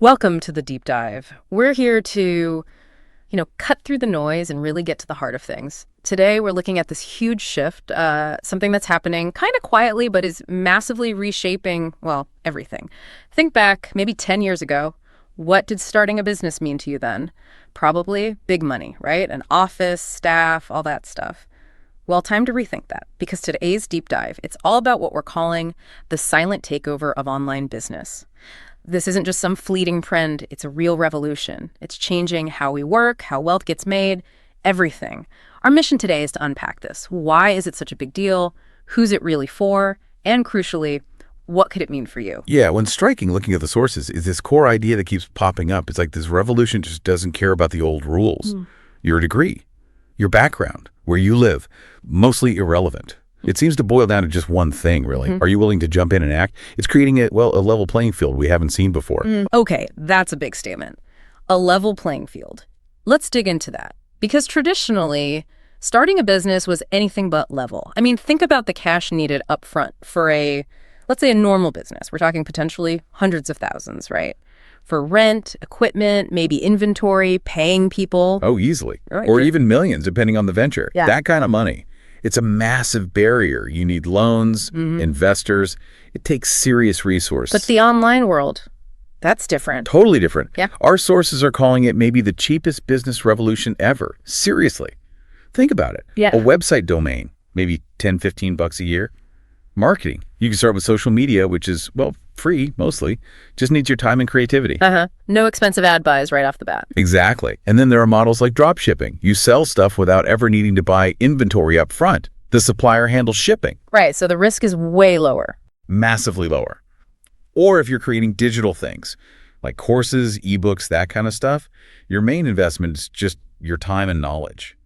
Welcome to the deep dive. We're here to, cut through the noise and really get to the heart of things. Today, we're looking at this huge shift, something that's happening kind of quietly, but is massively reshaping, well, everything. Think back maybe 10 years ago. What did starting a business mean to you then? Probably big money, right? An office, staff, all that stuff. Well, time to rethink that, because today's deep dive, it's all about what we're calling the silent takeover of online business. This isn't just some fleeting trend, it's a real revolution. It's changing how we work, how wealth gets made, everything. Our mission today is to unpack this. Why is it such a big deal? Who's it really for? And crucially, what could it mean for you? Yeah, when striking, looking at the sources, is this core idea that keeps popping up. It's like this revolution just doesn't care about the old rules. Your degree, your background, where you live, mostly irrelevant. It seems to boil down to just one thing, really. Are you willing to jump in and act? It's creating a level playing field we haven't seen before. Okay, that's a big statement. A level playing field. Let's dig into that. Because traditionally, starting a business was anything but level. I mean, think about the cash needed up front for let's say a normal business. We're talking potentially hundreds of thousands, right? For rent, equipment, maybe inventory, paying people. Oh, easily. Right. Or even millions, depending on the venture. Yeah. That kind of money. It's a massive barrier. You need loans, investors. It takes serious resources. But the online world, that's different. Totally different. Yeah. Our sources are calling it maybe the cheapest business revolution ever. Seriously. Think about it. Yeah. A website domain, maybe 10, 15 bucks a year. Marketing. You can start with social media, which is, well, free mostly. Just needs your time and creativity. No expensive ad buys right off the bat. Exactly. And then there are models like drop shipping. You sell stuff without ever needing to buy inventory up front. The supplier handles shipping. Right, so the risk is way lower. Massively lower. Or if you're creating digital things like courses, ebooks, that kind of stuff, your main investment is just your time and knowledge.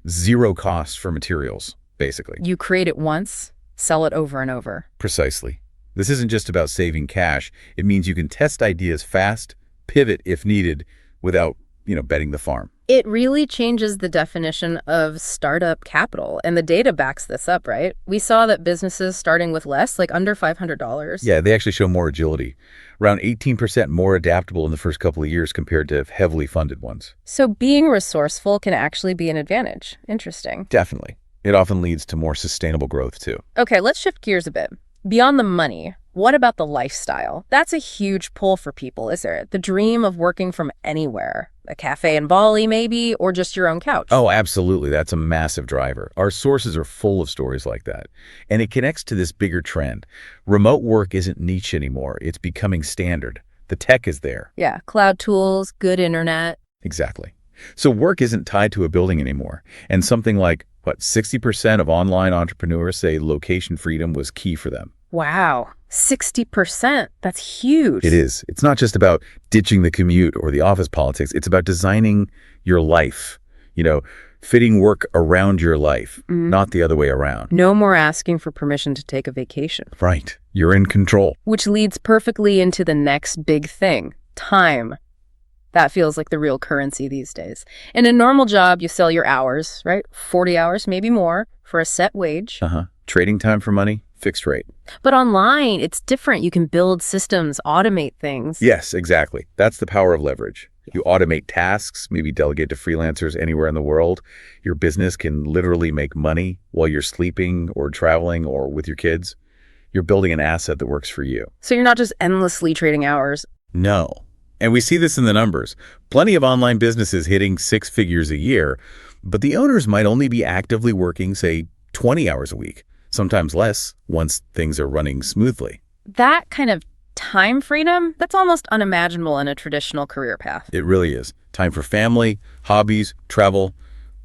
Zero cost for materials, basically. You create it once, sell it over and over. Precisely. This isn't just about saving cash. It means you can test ideas fast, pivot if needed, without, betting the farm. It really changes the definition of startup capital, and the data backs this up, right? We saw that businesses starting with less, like under $500. Yeah, they actually show more agility. Around 18% more adaptable in the first couple of years compared to heavily funded ones. So being resourceful can actually be an advantage. Interesting. Definitely. It often leads to more sustainable growth, too. Okay, let's shift gears a bit. Beyond the money, what about the lifestyle? That's a huge pull for people, is there? The dream of working from anywhere. A cafe in Bali, maybe, or just your own couch. Oh, absolutely. That's a massive driver. Our sources are full of stories like that. And it connects to this bigger trend. Remote work isn't niche anymore. It's becoming standard. The tech is there. Yeah, cloud tools, good internet. Exactly. So work isn't tied to a building anymore. And something like, 60% of online entrepreneurs say location freedom was key for them. Wow, 60%. That's huge. It is. It's not just about ditching the commute or the office politics. It's about designing your life, fitting work around your life, not the other way around. No more asking for permission to take a vacation. Right. You're in control. Which leads perfectly into the next big thing, time. That feels like the real currency these days. In a normal job, you sell your hours, right? 40 hours, maybe more, for a set wage. Trading time for money, fixed rate. But online, it's different. You can build systems, automate things. Yes, exactly. That's the power of leverage. You automate tasks, maybe delegate to freelancers anywhere in the world. Your business can literally make money while you're sleeping or traveling or with your kids. You're building an asset that works for you. So you're not just endlessly trading hours. No. And we see this in the numbers. Plenty of online businesses hitting 6 figures a year, but the owners might only be actively working, say, 20 hours a week, sometimes less once things are running smoothly. That kind of time freedom, that's almost unimaginable in a traditional career path. It really is. Time for family, hobbies, travel,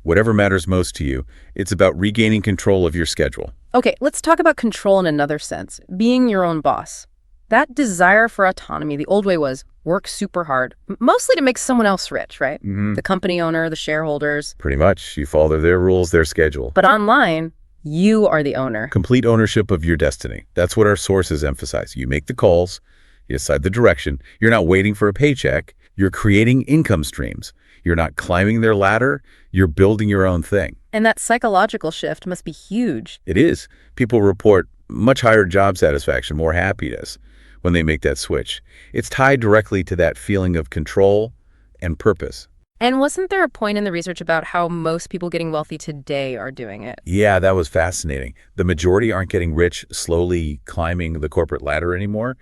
whatever matters most to you. It's about regaining control of your schedule. Okay, let's talk about control in another sense, being your own boss. That desire for autonomy, the old way was work super hard, mostly to make someone else rich, right? The company owner, the shareholders. Pretty much. You follow their rules, their schedule. But online, you are the owner. Complete ownership of your destiny. That's what our sources emphasize. You make the calls, you decide the direction. You're not waiting for a paycheck. You're creating income streams. You're not climbing their ladder. You're building your own thing. And that psychological shift must be huge. It is. People report much higher job satisfaction, more happiness. when they make that switch. It's tied directly to that feeling of control and purpose. And wasn't there a point in the research about how most people getting wealthy today are doing it? Yeah, that was fascinating. The majority aren't getting rich slowly climbing the corporate ladder anymore.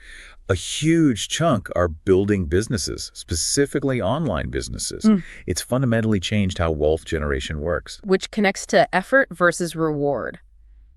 A huge chunk are building businesses, specifically online businesses. It's fundamentally changed how wealth generation works. Which connects to effort versus reward.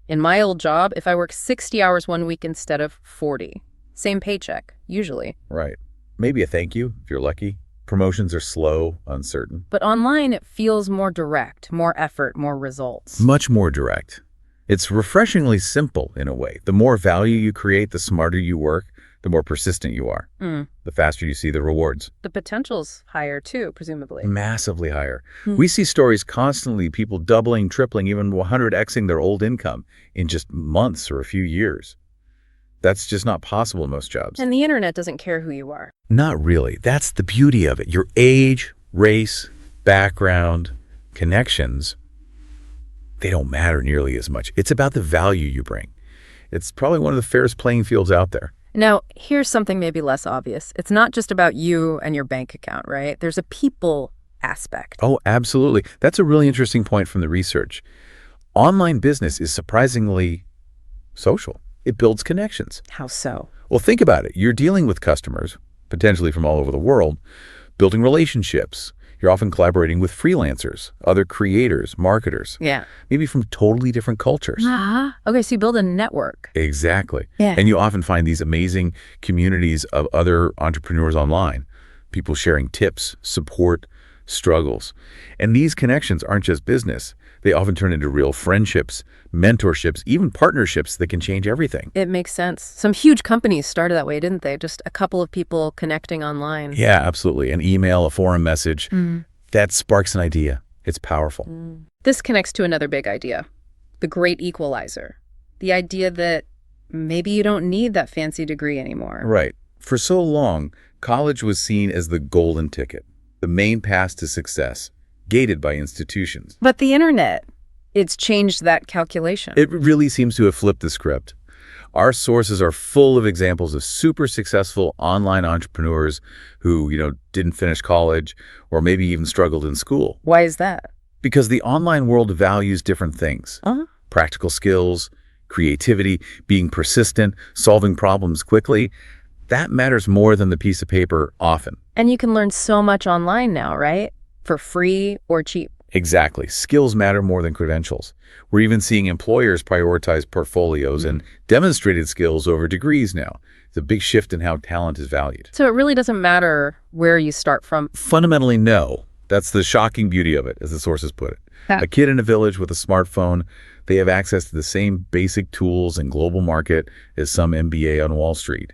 In my old job, if I work 60 hours one week instead of 40, same paycheck, usually. Right. Maybe a thank you, if you're lucky. Promotions are slow, uncertain. But online, it feels more direct, more effort, more results. Much more direct. It's refreshingly simple in a way. The more value you create, the smarter you work, the more persistent you are. The faster you see the rewards. The potential's higher too, presumably. Massively higher. We see stories constantly, people doubling, tripling, even 100xing their old income in just months or a few years. That's just not possible in most jobs. And the internet doesn't care who you are. Not really. That's the beauty of it. Your age, race, background, connections, they don't matter nearly as much. It's about the value you bring. It's probably one of the fairest playing fields out there. Now, here's something maybe less obvious. It's not just about you and your bank account, right? There's a people aspect. Oh, absolutely. That's a really interesting point from the research. Online business is surprisingly social. It builds connections. How so? Well, think about it. You're dealing with customers, potentially from all over the world, building relationships. You're often collaborating with freelancers, other creators, marketers, Yeah. maybe from totally different cultures. Okay, so you build a network. Exactly. Yeah. And you often find these amazing communities of other entrepreneurs online, people sharing tips, support, struggles. And these connections aren't just business. They often turn into real friendships, mentorships, even partnerships that can change everything. It makes sense. Some huge companies started that way, didn't they? Just a couple of people connecting online. Yeah, absolutely. An email, a forum message, that sparks an idea. It's powerful. This connects to another big idea, the great equalizer. The idea that maybe you don't need that fancy degree anymore. Right. For so long, college was seen as the golden ticket, the main path to success, gated by institutions. But the internet, it's changed that calculation. It really seems to have flipped the script. Our sources are full of examples of super successful online entrepreneurs who, didn't finish college or maybe even struggled in school. Why is that? Because the online world values different things. Practical skills, creativity, being persistent, solving problems quickly. That matters more than the piece of paper often. And you can learn so much online now, right? For free or cheap. Exactly. Skills matter more than credentials. We're even seeing employers prioritize portfolios and demonstrated skills over degrees now. It's a big shift in how talent is valued. So it really doesn't matter where you start from. Fundamentally, no. That's the shocking beauty of it, as the sources put it. A kid in a village with a smartphone, they have access to the same basic tools and global market as some MBA on Wall Street.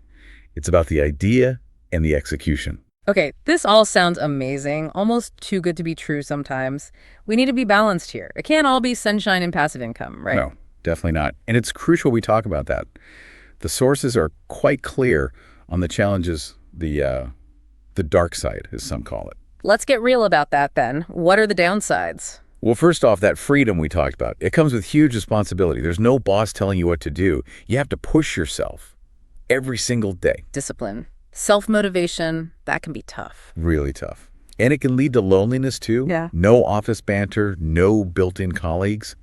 It's about the idea and the execution. Okay, this all sounds amazing, almost too good to be true sometimes. We need to be balanced here. It can't all be sunshine and passive income, right? No, definitely not. And it's crucial we talk about that. The sources are quite clear on the challenges, the dark side, as some call it. Let's get real about that then. What are the downsides? Well, first off, that freedom we talked about, it comes with huge responsibility. There's no boss telling you what to do. You have to push yourself every single day. Discipline. Self-motivation, that can be tough. Really tough. And it can lead to loneliness too. Yeah. No office banter, no built-in colleagues.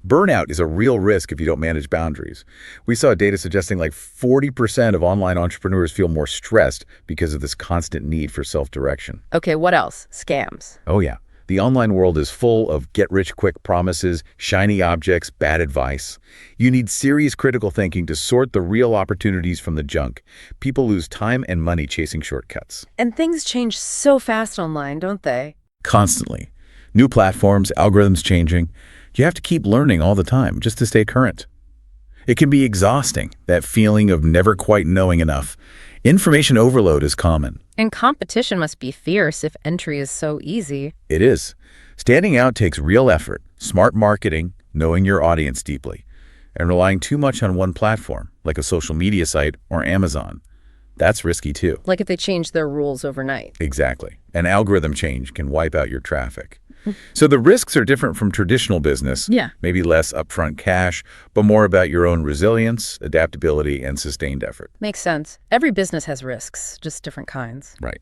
Burnout is a real risk if you don't manage boundaries. We saw data suggesting like 40% of online entrepreneurs feel more stressed because of this constant need for self-direction. Okay, what else? Scams. Oh yeah. The online world is full of get-rich-quick promises, shiny objects, bad advice. You need serious critical thinking to sort the real opportunities from the junk. People lose time and money chasing shortcuts. And things change so fast online, don't they? Constantly. New platforms, algorithms changing. You have to keep learning all the time just to stay current. It can be exhausting, that feeling of never quite knowing enough. Information overload is common. And competition must be fierce if entry is so easy. It is. Standing out takes real effort, smart marketing, knowing your audience deeply, and relying too much on one platform, like a social media site or Amazon. That's risky too. Like if they change their rules overnight. Exactly. An algorithm change can wipe out your traffic. So the risks are different from traditional business. Yeah. Maybe less upfront cash, but more about your own resilience, adaptability, and sustained effort. Makes sense. Every business has risks, just different kinds. Right.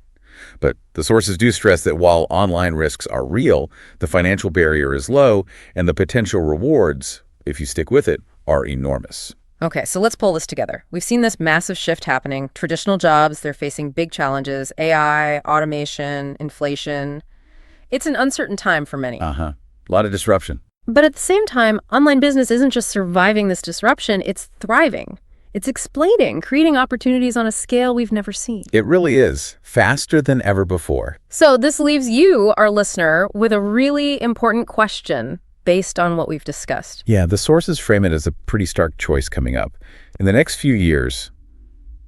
But the sources do stress that while online risks are real, the financial barrier is low, and the potential rewards, if you stick with it, are enormous. Okay, so let's pull this together. We've seen this massive shift happening. Traditional jobs, they're facing big challenges, AI, automation, inflation. It's an uncertain time for many. A lot of disruption. But at the same time, online business isn't just surviving this disruption, it's thriving. It's exploding, creating opportunities on a scale we've never seen. It really is, faster than ever before. So this leaves you, our listener, with a really important question based on what we've discussed. Yeah, the sources frame it as a pretty stark choice coming up. In the next few years,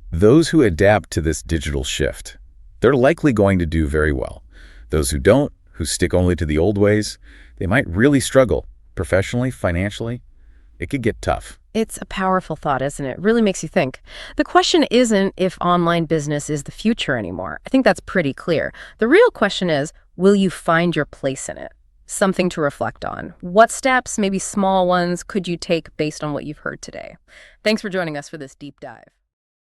those who adapt to this digital shift, they're likely going to do very well. Those who don't, who stick only to the old ways, they might really struggle professionally, financially. It could get tough. It's a powerful thought, isn't it? It really makes you think. The question isn't if online business is the future anymore. I think that's pretty clear. The real question is, will you find your place in it? Something to reflect on. What steps, maybe small ones, could you take based on what you've heard today? Thanks for joining us for this deep dive.